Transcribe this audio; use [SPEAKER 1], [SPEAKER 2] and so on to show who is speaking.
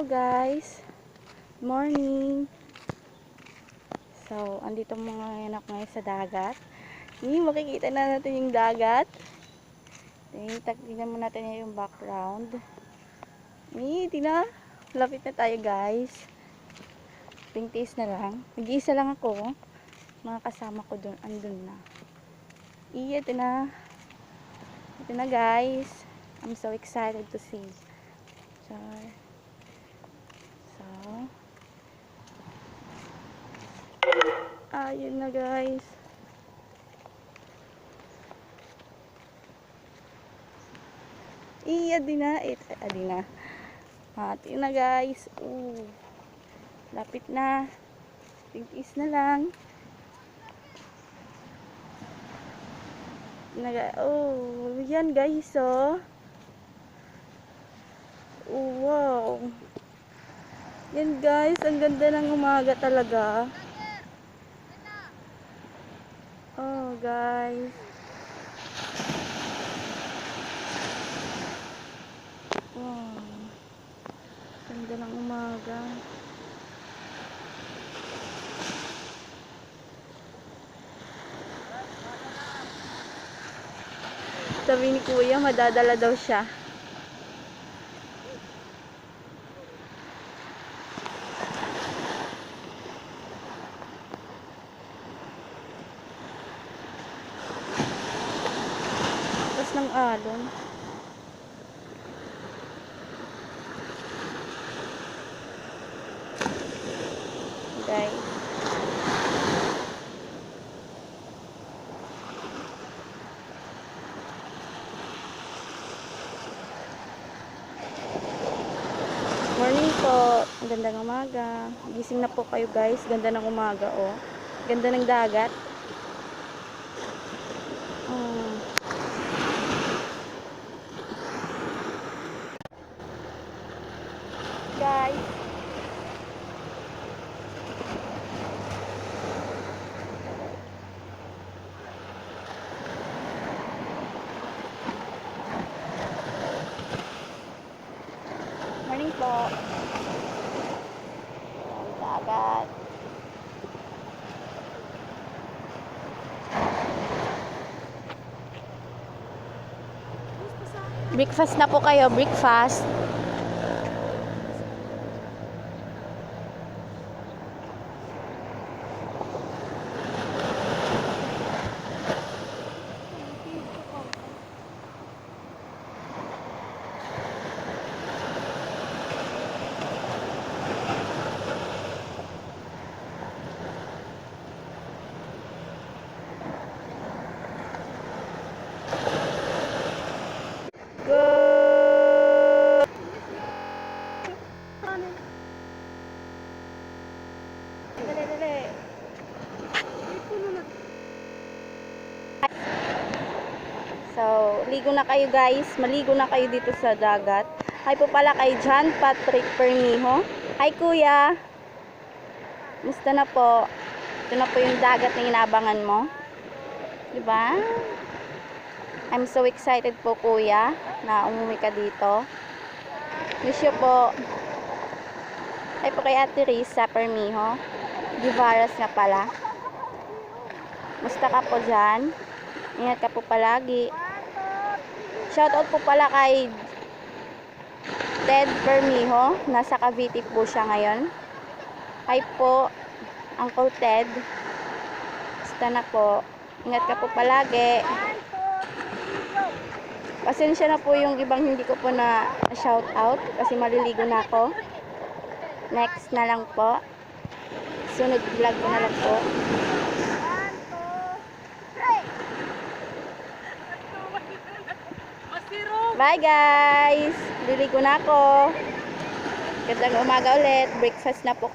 [SPEAKER 1] Hello guys, morning. So, andito mga anak ngayon sa dagat. Makikita na natin yung dagat. Tingnan mo natin yung background. Tingnan, lapit na tayo guys. Tingtis na lang. Nag-iisa lang ako. Mga kasama ko doon, andun na. Ito na. Ito na guys. I'm so excited to see. So, ayun na guys. Di na. Di na. Ito na guys. Lapit na. Tingis na lang. Yan guys, wow. Yan guys, ang ganda ng umaga talaga. Guys. Ganda ng umaga. Sabi ni Kuya, madadala daw siya. Tapos ng alon. Guys. Morning po. Ang ganda ng umaga. Gising na po kayo guys. Ganda ng umaga, Ganda ng dagat. Guys. Morning po. Dagat. Breakfast na po kayo, breakfast. So, ligo na kayo guys. Maligo na kayo dito sa dagat. Hi po pala kay John Patrick Permiho. Hi kuya. Musta na po? Ito na po yung dagat na inaabangan mo. Diba? I'm so excited po kuya na umuwi ka dito. Miss you po. Hi po kay Ate Risa Permiho. Divaras nga pala. Musta ka po dyan? Ingat ka po palagi. Shoutout po pala kay Ted Permiho. Nasa Cavite po siya ngayon. Hi po, Uncle Ted. Basta na po. Ingat ka po palagi. Pasensya na po yung ibang hindi ko po na shoutout kasi maliligo na ako. Next na lang po. Sunod vlog ko na lang po. Bye guys! Liligo na ako. Gandang umaga ulit. Breakfast na po kayo.